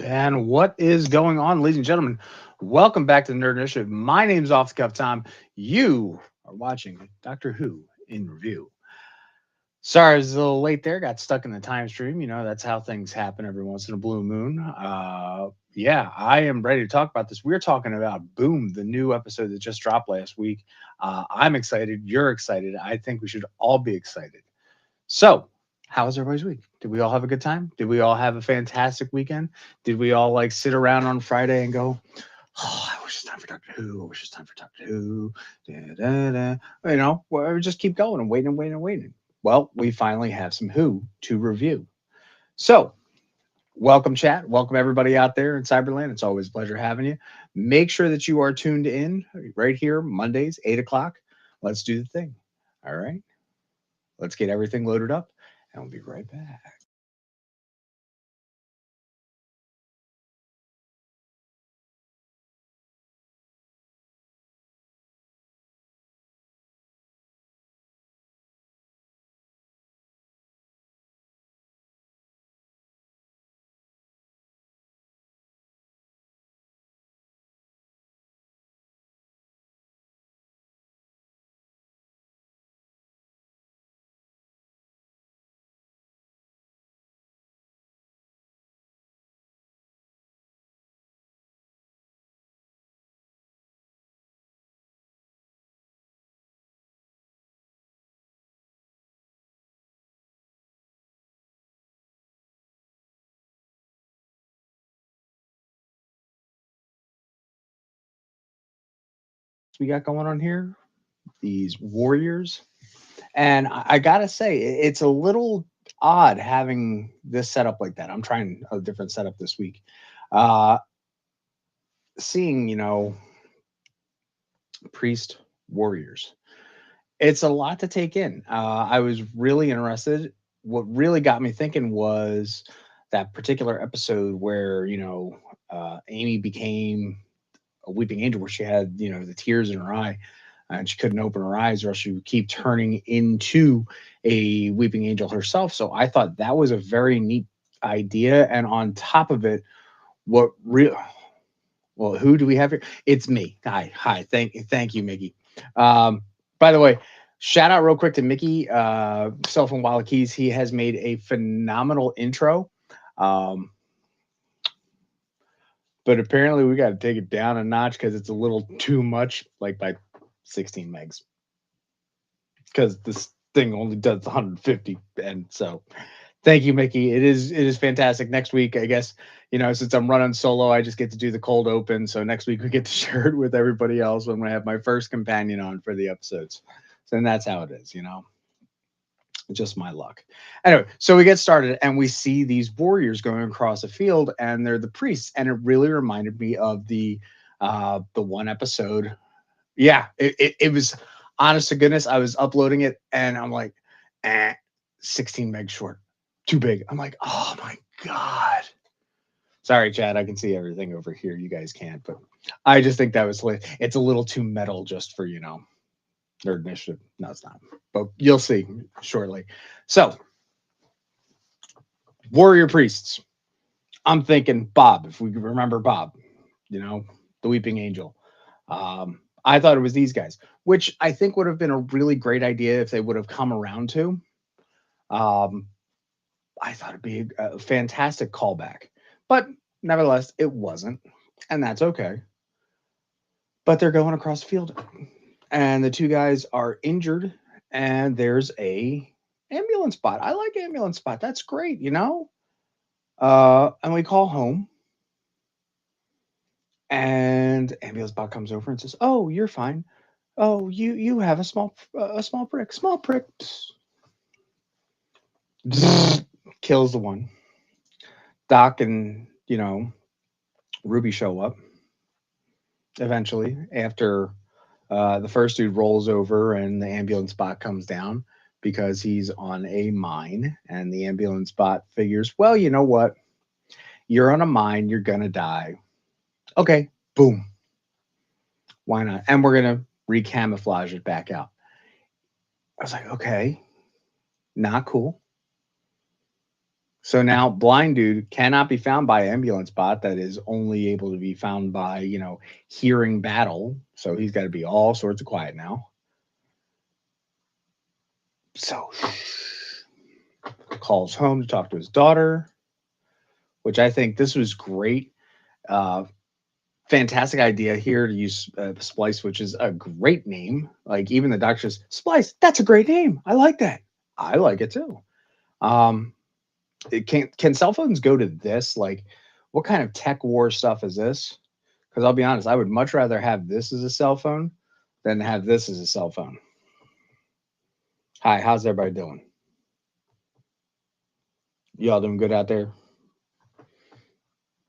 And what is going on, ladies and gentlemen? Welcome back to the Nerd Initiative. My name's Off the Cuff Tom. You are watching Doctor Who in review. Sorry, I was a little late there. Got stuck in the time stream. You know, that's how things happen every once in a blue moon. Yeah, I am ready to talk about this. We're talking about Boom, the new episode that just dropped last week. I'm excited. You're excited. I think we should all be excited. So, how was everybody's week? Did we all have a good time? Did we all have a fantastic weekend? Did we all like sit around on Friday and go, "Oh, I wish it's time for Doctor Who. I wish it's time for Doctor Who." Da, da, da. You know, well, we just keep going and waiting and waiting and waiting. Well, we finally have some Who to review. So, welcome, chat. Welcome, everybody out there in Cyberland. It's always a pleasure having you. Make sure that you are tuned in right here, Mondays, 8 o'clock. Let's do the thing. All right. Let's get everything loaded up, and we'll be right back. We got going on here these warriors, and I gotta say, it's a little odd having this setup like that. I'm trying a different setup this week. Uh, Seeing, priest warriors, it's a lot to take in. I was really interested. What really got me thinking was that particular episode where Amy became a weeping angel, where she had the tears in her eye, and she couldn't open her eyes, or else she would keep turning into a weeping angel herself. So I thought that was a very neat idea. And on top of it, what real well, who do we have here? It's me. Hi. Thank you, Mickey. Um, by the way, shout out real quick to Mickey, Cell Phone Wallet Keys. He has made a phenomenal intro. Um, but apparently we got to take it down a notch because it's a little too much, like by 16 megs. Because this thing only does 150, and so thank you, Mickey. It is fantastic. Next week, I guess, since I'm running solo, I just get to do the cold open. So next week we get to share it with everybody else when I have my first companion on for the episodes. So then that's how it is. Just my luck. Anyway, so we get started and we see these warriors going across a field, and they're the priests, and it really reminded me of the one episode. Yeah, it was, honest to goodness. I was uploading it and I'm like, 16 meg short, too big. I'm like, oh my god. Sorry, Chad. I can see everything over here. You guys can't, but I just think that was it's a little too metal just for Nerd Initiative. No, it's not, but you'll see shortly. So, warrior priests. I'm thinking Bob. If we remember Bob, you know, the Weeping Angel. I thought it was these guys, which I think would have been a really great idea if they would have come around to. Um, I thought it'd be a fantastic callback, but nevertheless, it wasn't, and that's okay. But they're going across the field, and the two guys are injured, and there's a ambulance spot. I like ambulance spot. That's great. And we call home, and ambulance bot comes over and says, "Oh, you're fine. Oh, you have a small prick. Small prick." Kills the one. Doc and Ruby show up eventually after the first dude rolls over and the ambulance bot comes down because he's on a mine, and the ambulance bot figures, well, you know what? You're on a mine. You're gonna die. Okay, boom. Why not? And we're gonna recamouflage it back out. I was like, okay, not cool. So now blind dude cannot be found by ambulance bot that is only able to be found by, hearing battle. So he's got to be all sorts of quiet now. So calls home to talk to his daughter, which I think this was great. Uh, Fantastic idea here to use Splice, which is a great name. Like even the doctor says, Splice, that's a great name. I like that. I like it too. Um, can cell phones go to this? Like, what kind of tech war stuff is this? Because I'll be honest, I would much rather have this as a cell phone than have this as a cell phone. Hi, how's everybody doing? Y'all doing good out there?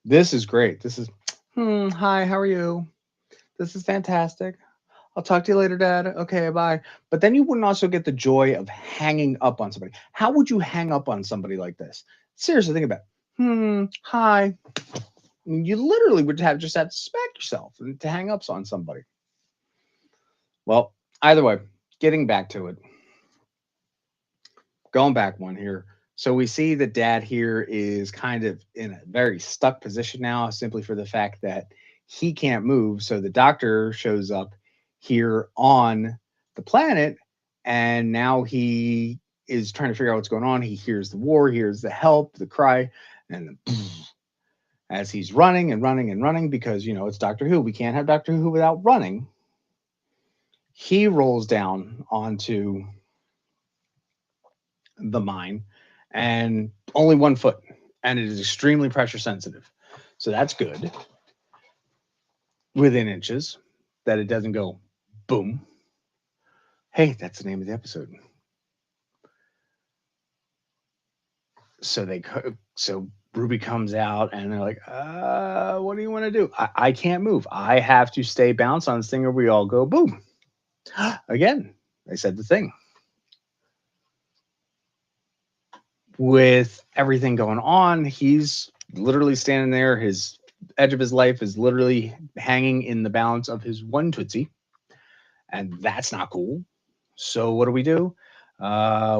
This is great. This is, hi, how are you? This is fantastic. I'll talk to you later, Dad. Okay, bye. But then you wouldn't also get the joy of hanging up on somebody. How would you hang up on somebody like this? Seriously, think about it. Hi. You literally would have just had to smack yourself to hang up on somebody. Well, either way, getting back to it, going back one here. So we see that dad here is kind of in a very stuck position now, simply for the fact that he can't move. So the doctor shows up here on the planet, and now he is trying to figure out what's going on. He hears the war, hears the help, the cry, and as he's running and running and running, because it's Doctor Who. We can't have Doctor Who without running. He rolls down onto the mine and only 1 foot, and it is extremely pressure sensitive. So that's good within inches that it doesn't go boom. Hey, that's the name of the episode. So Ruby comes out and they're like, what do you want to do? I can't move. I have to stay bounced on this thing or we all go boom. Again, I said the thing. With everything going on, he's literally standing there. His edge of his life is literally hanging in the balance of his one Tootsie. And that's not cool. So what do?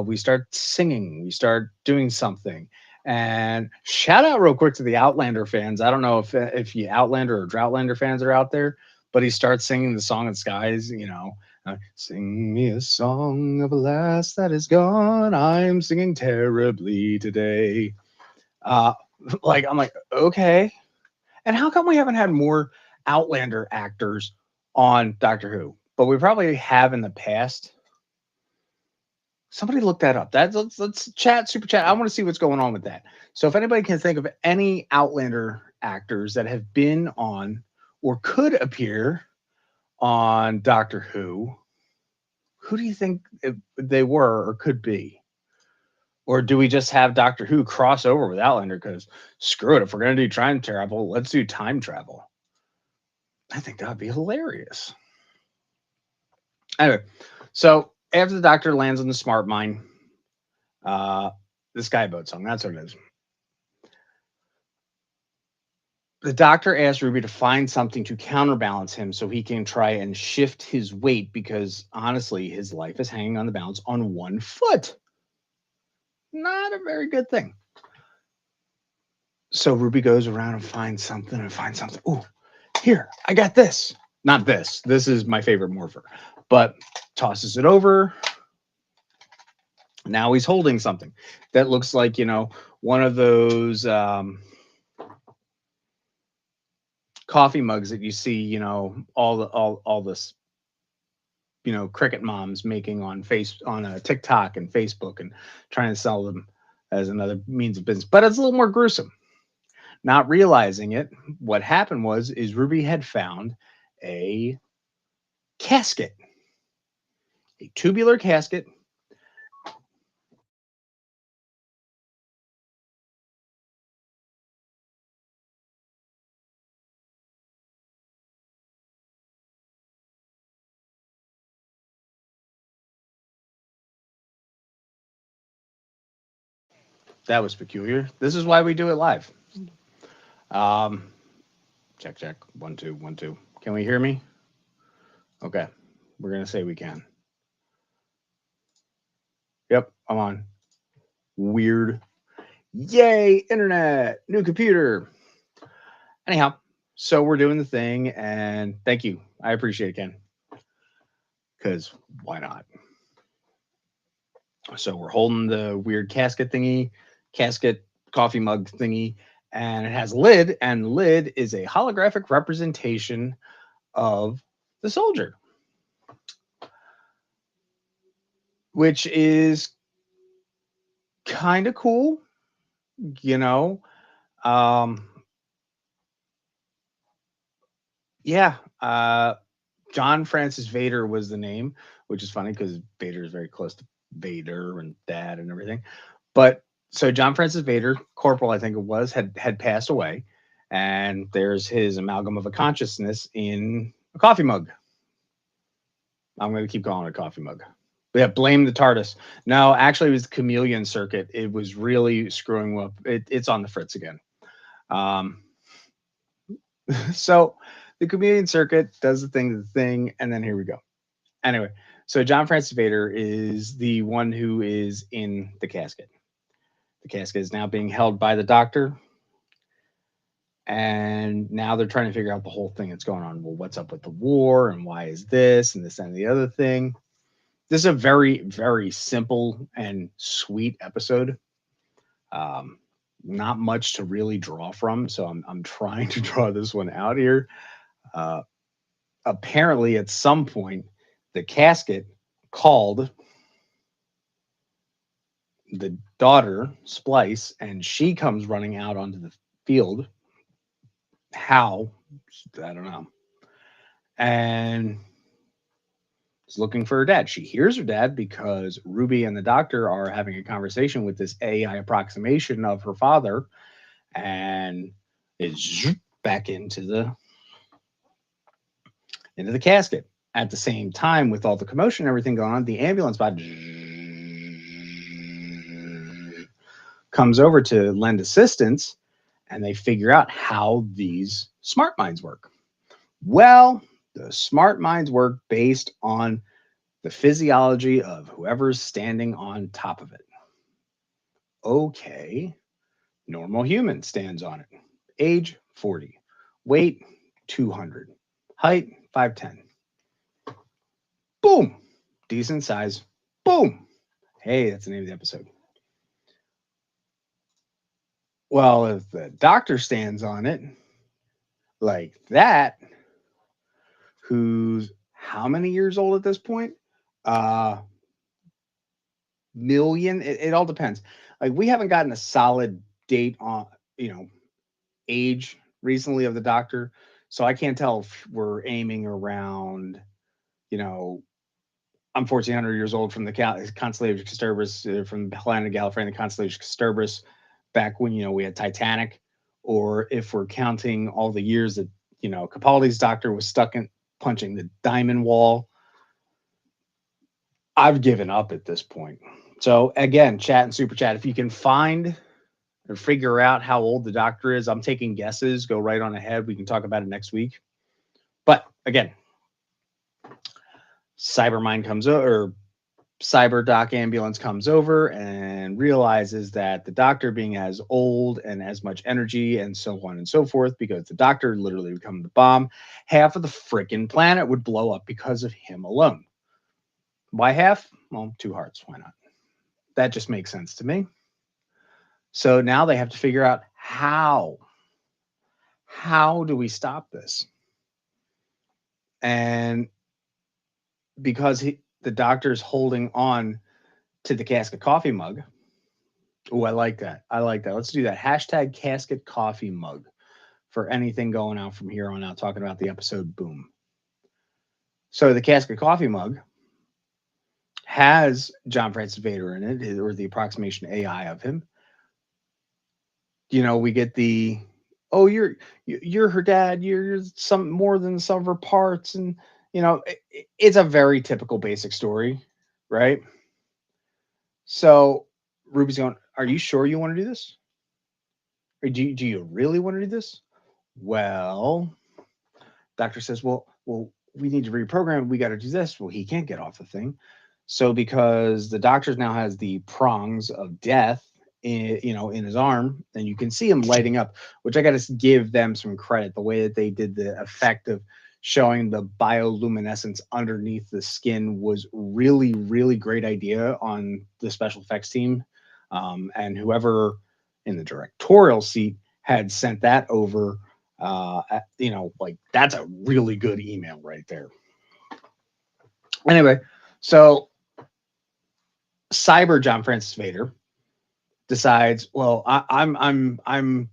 We start singing. We start doing something. And shout out real quick to the Outlander fans. I don't know if you Outlander or Droughtlander fans are out there, but he starts singing the Song of the Skies, sing me a song of a lass that is gone. I'm singing terribly today. Uh, I'm like, okay. And how come we haven't had more Outlander actors on Doctor Who? But we probably have in the past. Somebody look that up. Let's chat, super chat. I want to see what's going on with that. So if anybody can think of any Outlander actors that have been on or could appear on Doctor who do you think they were or could be? Or do we just have Doctor Who cross over with Outlander? Because screw it, if we're gonna do time travel, let's do time travel. I think that'd be hilarious. Anyway, so after the Doctor lands on the smart mine, the Skyboat song, that's what it is. The doctor asks Ruby to find something to counterbalance him so he can try and shift his weight because honestly, his life is hanging on the balance on 1 foot. Not a very good thing. So Ruby goes around and finds something. Oh, here, I got this. Not this. This is my favorite morpher, but tosses it over. Now he's holding something that looks like, one of those coffee mugs that you see, all this, cricket moms making on TikTok and Facebook and trying to sell them as another means of business. But it's a little more gruesome. Not realizing it, what happened is Ruby had found a casket, a tubular casket. That was peculiar. This is why we do it live. Um, check. 1 2 1 2. Can we hear me? Okay, we're gonna say we can. Yep, I'm on. Weird. Yay, internet, new computer. Anyhow, so we're doing the thing, and thank you. I appreciate it, Ken, because why not? So we're holding the weird casket coffee mug thingy, and it has a lid, and the lid is a holographic representation of the soldier, which is kind of cool, you know. Um, yeah, John Francis Vader was the name, which is funny because Vader is very close to Vader and Dad and everything. But so John Francis Vader, Corporal, I think it was, had passed away, and there's his amalgam of a consciousness in a coffee mug. I'm going to keep calling it a coffee mug. Yeah, blame the TARDIS. No, actually, it was the chameleon circuit. It was really screwing up. It's on the fritz again. Um, so the chameleon circuit does the thing, and then here we go. Anyway, so John Francis Vader is the one who is in the casket. The casket is now being held by the doctor, and now they're trying to figure out the whole thing that's going on. Well, what's up with the war, and why is this, and this, and the other thing. This is a very, very simple and sweet episode. Um, Not much to really draw from, so I'm trying to draw this one out here. Uh, Apparently, at some point, the casket called the daughter Splice, and she comes running out onto the field. How? I don't know. And is looking for her dad. She hears her dad because Ruby and the doctor are having a conversation with this AI approximation of her father, and is back into the casket. At the same time, with all the commotion and everything going on, the ambulance comes over to lend assistance, and they figure out how these smart minds work. Well, the smart minds work based on the physiology of whoever's standing on top of it. Okay, normal human stands on it. Age 40. Weight 200. Height 5'10. Boom. Decent size. Boom. Hey, that's the name of the episode. Well, if the doctor stands on it like that, who's how many years old at this point? Uh Million. It all depends. Like we haven't gotten a solid date on, age recently of the doctor, so I can't tell if we're aiming around, you know, I'm 1400 years old from the constellation Disturbance, from the planet Gallifrey and the constellation Disturbance, back when we had Titanic, or if we're counting all the years that Capaldi's doctor was stuck in punching the diamond wall. I've given up at this point. So again, chat and super chat, if you can find or figure out how old the doctor is, I'm taking guesses. Go right on ahead. We can talk about it next week. But again, Cybermind comes over, or Cyber Doc ambulance comes over and realizes that the doctor being as old and as much energy and so on and so forth, because the doctor literally become the bomb, half of the freaking planet would blow up because of him alone. Why half? Well, two hearts. Why not? That just makes sense to me. So now they have to figure out how. How do we stop this? And because the doctor's holding on to the casket coffee mug. Oh, I like that. I like that. Let's do that. Hashtag casket coffee mug for anything going out from here on out, talking about the episode. Boom. So the casket coffee mug has John Francis Vader in it, or the approximation AI of him. We get the, oh, you're her dad. You're some more than some of her parts, and it's a very typical basic story, right? So Ruby's going, are you sure you want to do this? Or do you really want to do this? Well, doctor says, well, we need to reprogram. We got to do this. Well, he can't get off the thing. So because the doctor now has the prongs of death in his arm, and you can see him lighting up, which I got to give them some credit. The way that they did the effect of showing the bioluminescence underneath the skin was really, really great idea on the special effects team. And whoever in the directorial seat had sent that over, like that's a really good email right there. Anyway, so Cyber John Francis Vader decides, well, I'm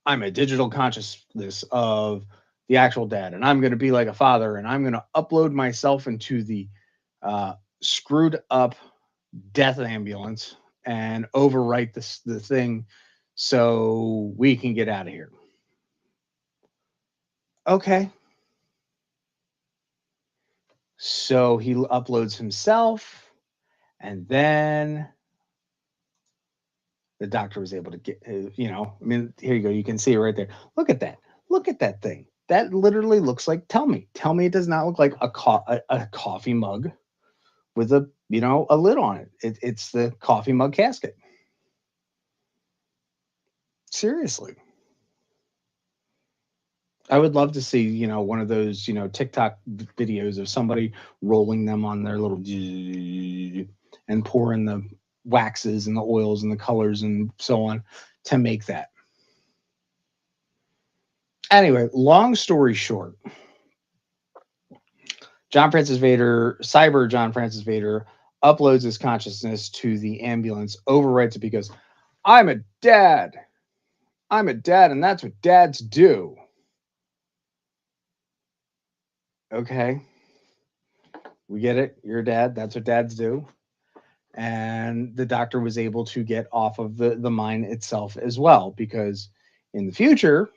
a digital consciousness of the actual dad, and I'm going to be like a father, and I'm going to upload myself into the uh, screwed up death ambulance and overwrite the thing so we can get out of here. Okay. So he uploads himself, and then the doctor was able to get, I mean, here you go. You can see it right there. Look at that. Look at that thing. That literally looks like, tell me it does not look like a coffee mug with a lid on it. It's the coffee mug casket. Seriously. I would love to see, one of those, TikTok videos of somebody rolling them on their little and pouring the waxes and the oils and the colors and so on to make that. Anyway, long story short, Cyber John Francis Vader, uploads his consciousness to the ambulance, overwrites it because I'm a dad. I'm a dad, and that's what dads do. Okay. We get it. You're a dad. That's what dads do. And the doctor was able to get off of the mine itself as well, because in the future,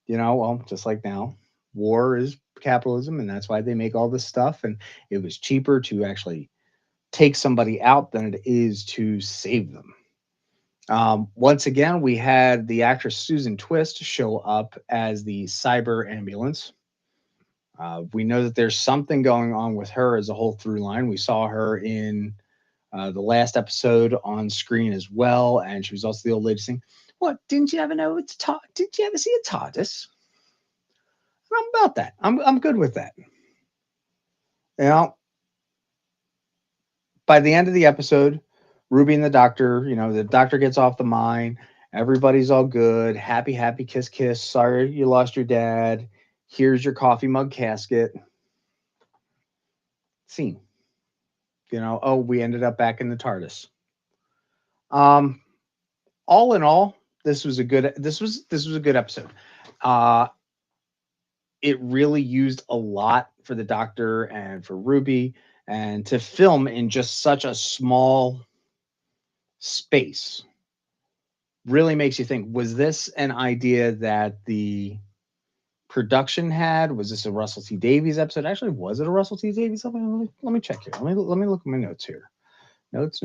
well, just like now, war is capitalism, and that's why they make all this stuff. And it was cheaper to actually take somebody out than it is to save them. Once again, we had the actress Susan Twist show up as the cyber ambulance. We know that there's something going on with her as a whole through line. We saw her in the last episode on screen as well, and she was also the old lady saying, "What? Didn't you ever know it's Did you ever see a TARDIS?" I'm about that. I'm good with that. You know, by the end of the episode, Ruby and the doctor gets off the mine. Everybody's all good. Happy, happy, kiss, kiss. Sorry you lost your dad. Here's your coffee mug casket. Scene. Oh, we ended up back in the TARDIS. Um, all in all, this was a good episode. Uh, it really used a lot for the doctor and for Ruby, and to film in just such a small space really makes you think, was this an idea that the production had? Was this a Russell T Davies episode? Actually, was it a Russell T Davies episode? Let me check here. Let me look at my notes here. Notes.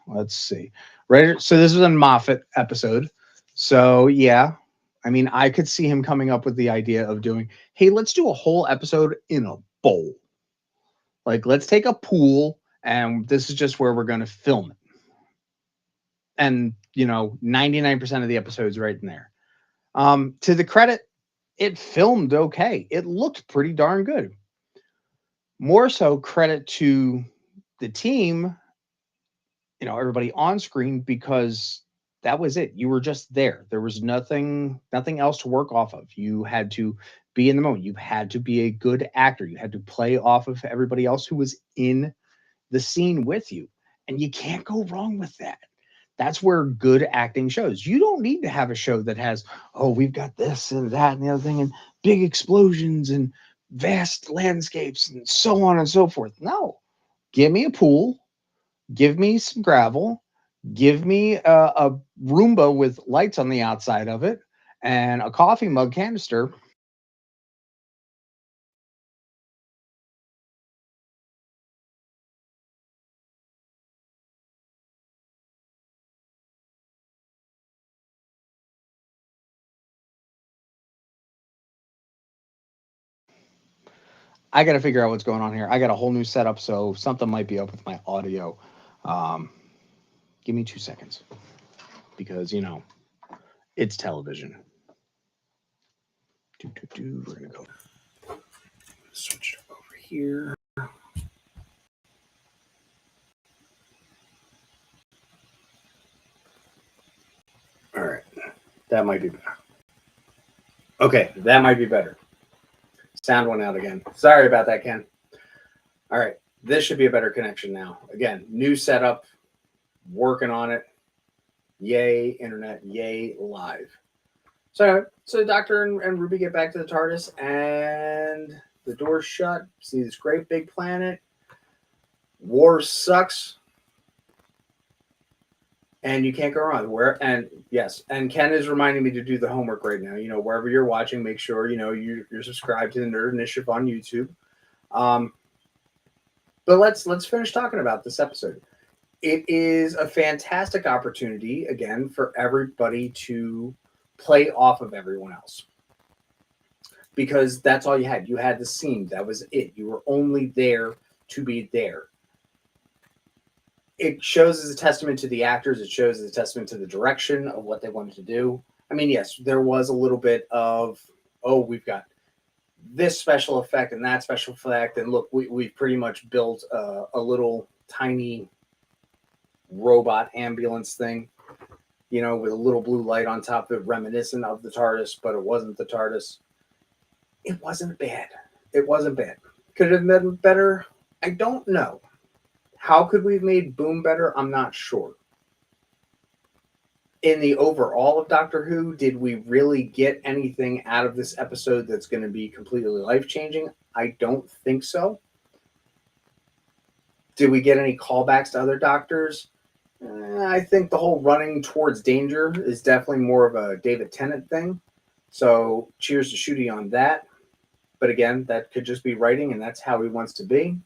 Let's see. Right. So this was a Moffat episode. So yeah, I mean, I could see him coming up with the idea of doing, hey, let's do a whole episode in a bowl. Like, let's take a pool, and this is just where we're going to film it. And 99% of the episodes right in there. To the credit, it filmed okay. It looked pretty darn good. More so credit to the team, everybody on screen, because that was it. You were just there. There was nothing else to work off of. You had to be in the moment. You had to be a good actor. You had to play off of everybody else who was in the scene with you. And you can't go wrong with that. That's where good acting shows. You don't need to have a show that has, oh, we've got this and that and the other thing, and big explosions and vast landscapes and so on and so forth. No, give me a pool, give me some gravel, give me a Roomba with lights on the outside of it, and a coffee mug canister. I got to figure out what's going on here. I got a whole new setup, so something might be up with my audio. Um, Give me 2 seconds because, it's television. We're going to go switch it over here. All right. That might be better. Okay, that might be better. Sound went out again. Sorry about that, Ken. All right. This should be a better connection now. Again, new setup, working on it. Yay, internet. Yay, live. So the Doctor and Ruby get back to the TARDIS, and the door's shut. See this great big planet. War sucks. And you can't go wrong. And Ken is reminding me to do the homework right now. Wherever you're watching, make sure you're subscribed to the Nerd Initiative on YouTube. But let's finish talking about this episode. It is a fantastic opportunity again for everybody to play off of everyone else, because that's all you had. You had the scene. That was it. You were only there to be there. It shows as a testament to the actors. It shows as a testament to the direction of what they wanted to do. I mean, yes, there was a little bit of, we've got this special effect and that special effect. And look, we've pretty much built a little tiny robot ambulance thing, with a little blue light on top of it, reminiscent of the TARDIS, but it wasn't the TARDIS. It wasn't bad. It wasn't bad. Could it have been better? I don't know. How could we have made Boom better? I'm not sure. In the overall of Doctor Who, did we really get anything out of this episode that's going to be completely life-changing? I don't think so. Did we get any callbacks to other Doctors? I think the whole running towards danger is definitely more of a David Tennant thing. So cheers to Ncuti on that. But again, that could just be writing, and that's how he wants to be.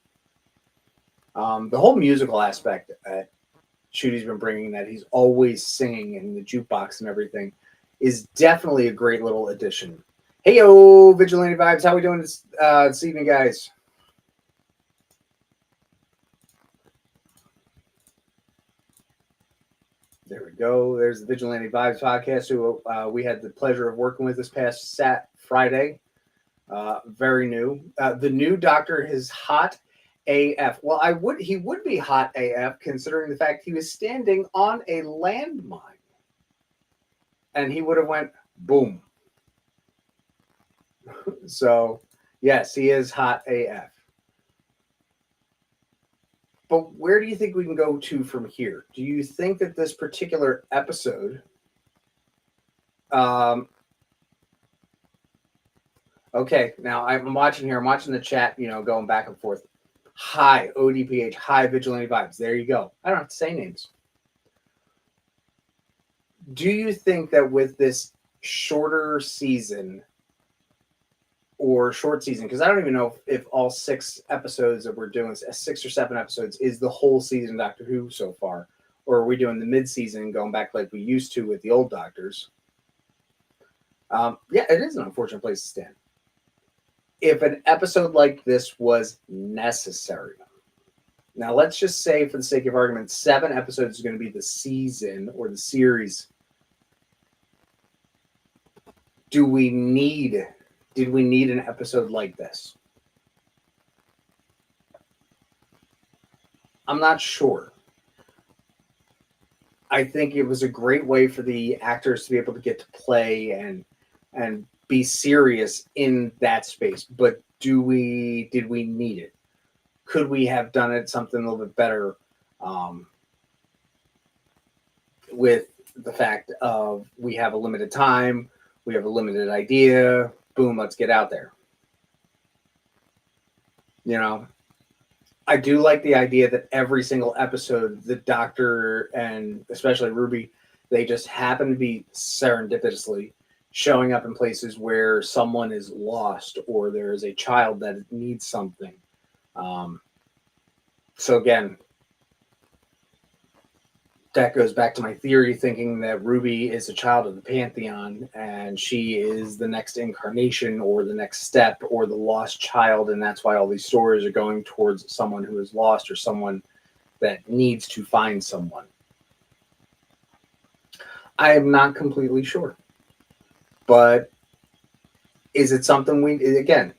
The whole musical aspect that Ncuti's been bringing, that he's always singing in the jukebox and everything, is definitely a great little addition. Hey, yo, Vigilante Vibes. How we doing this evening, guys? There we go. There's the Vigilante Vibes podcast, who we had the pleasure of working with this past Friday. Very new. The new Doctor is hot AF. Well, he would be hot AF considering the fact he was standing on a landmine, and he would have went boom. So, yes, he is hot AF. But where do you think we can go to from here? Do you think that this particular episode, okay, now I'm watching here. I'm watching the chat, going back and forth. Hi, ODPH. Hi, Vigilante Vibes. There you go. I don't have to say names. Do you think that with this shorter season or short season, because I don't even know if all 6 episodes that we're doing, 6 or 7 episodes, is the whole season of Doctor Who so far, or are we doing the mid-season going back like we used to with the old Doctors? Yeah, it is an unfortunate place to stand. If an episode like this was necessary, now let's just say, for the sake of argument, 7 episodes is going to be the season or the series. Did we need an episode like this? I'm not sure. I think it was a great way for the actors to be able to get to play and be serious in that space. But did we need it? Could we have done it something a little bit better with the fact of we have a limited time, we have a limited idea, boom, let's get out there. I do like the idea that every single episode, the Doctor and especially Ruby, they just happen to be serendipitously showing up in places where someone is lost or there is a child that needs something. So again, that goes back to my theory, thinking that Ruby is a child of the Pantheon and she is the next incarnation or the next step or the lost child. And that's why all these stories are going towards someone who is lost or someone that needs to find someone. I am not completely sure. But is it something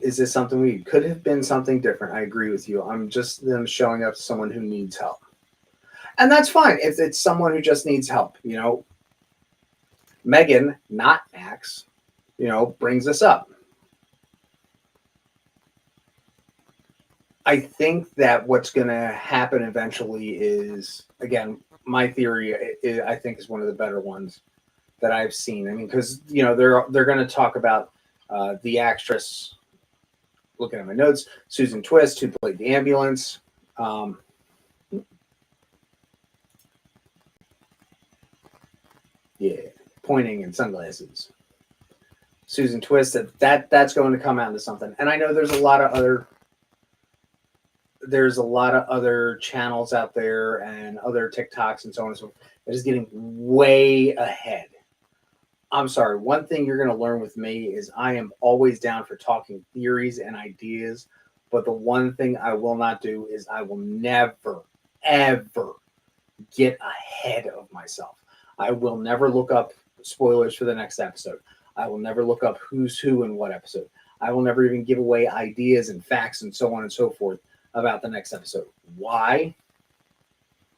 is this something we could have been something different? I agree with you. I'm just them showing up to someone who needs help. And that's fine if it's someone who just needs help. Megan, not Max, brings us up. I think that what's going to happen eventually is, again, my theory, I think, is one of the better ones that I've seen. I mean, because they're going to talk about the actress. Looking at my notes, Susan Twist, who played the ambulance. Yeah, pointing and sunglasses. Susan Twist. That's going to come out into something. And I know there's a lot of other channels out there and other TikToks and so on and so forth that is getting way ahead. I'm sorry. One thing you're going to learn with me is I am always down for talking theories and ideas. But the one thing I will not do is I will never, ever get ahead of myself. I will never look up spoilers for the next episode. I will never look up who's who in what episode. I will never even give away ideas and facts and so on and so forth about the next episode. Why?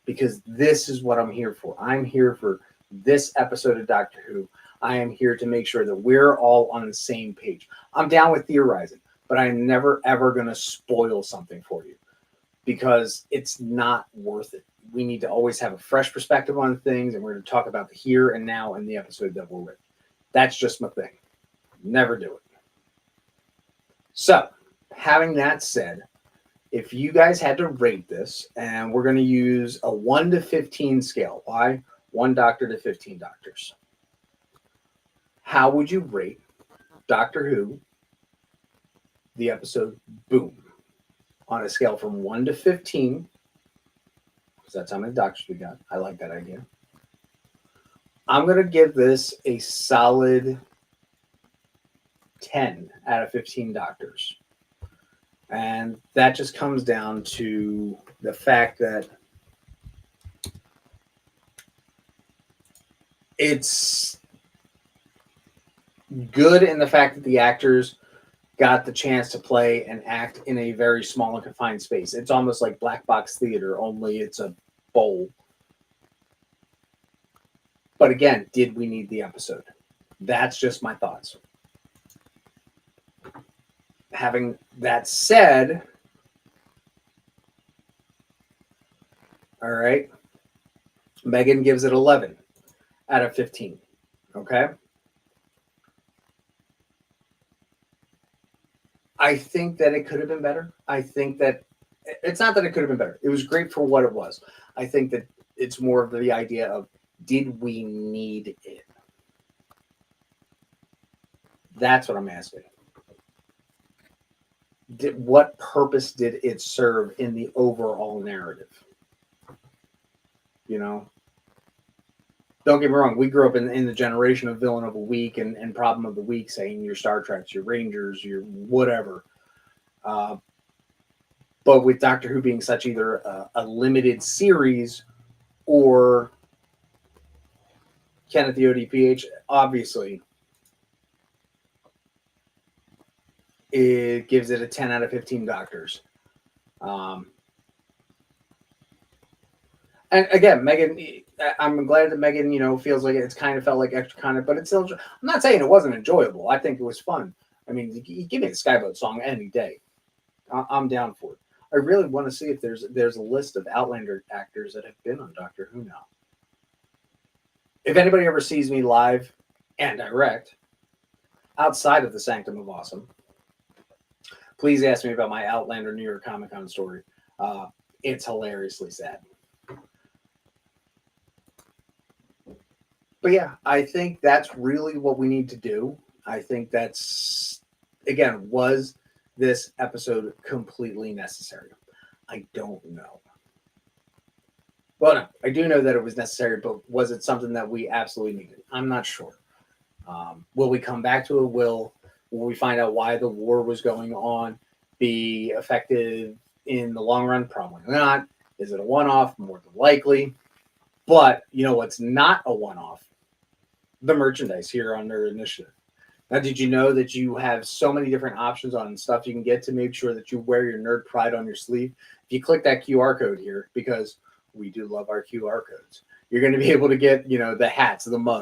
Because this is what I'm here for. I'm here for this episode of Doctor Who. I am here to make sure that we're all on the same page. I'm down with theorizing, but I'm never, ever going to spoil something for you because it's not worth it. We need to always have a fresh perspective on things, and we're going to talk about the here and now in the episode that we're with. That's just my thing. Never do it. So, having that said, if you guys had to rate this, and we're going to use a 1 to 15 scale. Why? 1 doctor to 15 doctors. How would you rate Doctor Who, the episode Boom, on a scale from 1 to 15? Because that's how many doctors we got. I like that idea. I'm going to give this a solid 10 out of 15 doctors. And that just comes down to the fact that it's good in the fact that the actors got the chance to play and act in a very small and confined space. It's almost like black box theater, only it's a bowl. But again, did we need the episode? That's just my thoughts. Having that said, all right, Megan gives it 11 out of 15. Okay. I think that it could have been better. I think that it's not that it could have been better. It was great for what it was. I think that it's more of the idea of, did we need it? That's what I'm asking. What purpose did it serve in the overall narrative? Don't get me wrong. We grew up in the generation of villain of the week and problem of the week, saying your Star Treks, your Rangers, your whatever. But with Doctor Who being such either a limited series or Kenneth the ODPH, obviously, it gives it a 10 out of 15 doctors. And again, Megan, I'm glad that Megan, feels like it's kind of felt like extra content, but it's still, I'm not saying it wasn't enjoyable. I think it was fun. I mean, you give me the Skyboat song any day. I'm down for it. I really want to see if there's a list of Outlander actors that have been on Doctor Who now. If anybody ever sees me live and direct outside of the Sanctum of Awesome, please ask me about my Outlander New York Comic Con story. It's hilariously sad. But yeah, I think that's really what we need to do. I think that's, again, was this episode completely necessary? I don't know. Well, no, I do know that it was necessary, but was it something that we absolutely needed? I'm not sure. Will we come back to it? Will we find out why the war was going on be effective in the long run? Probably not. Is it a one-off? More than likely. But you know what's not a one-off? the merchandise here on Nerd Initiative. Now, did you know that you have so many different options on stuff you can get to make sure that you wear your nerd pride on your sleeve? If you click that QR code here, because we do love our QR codes, you're going to be able to get, the hats, the mugs,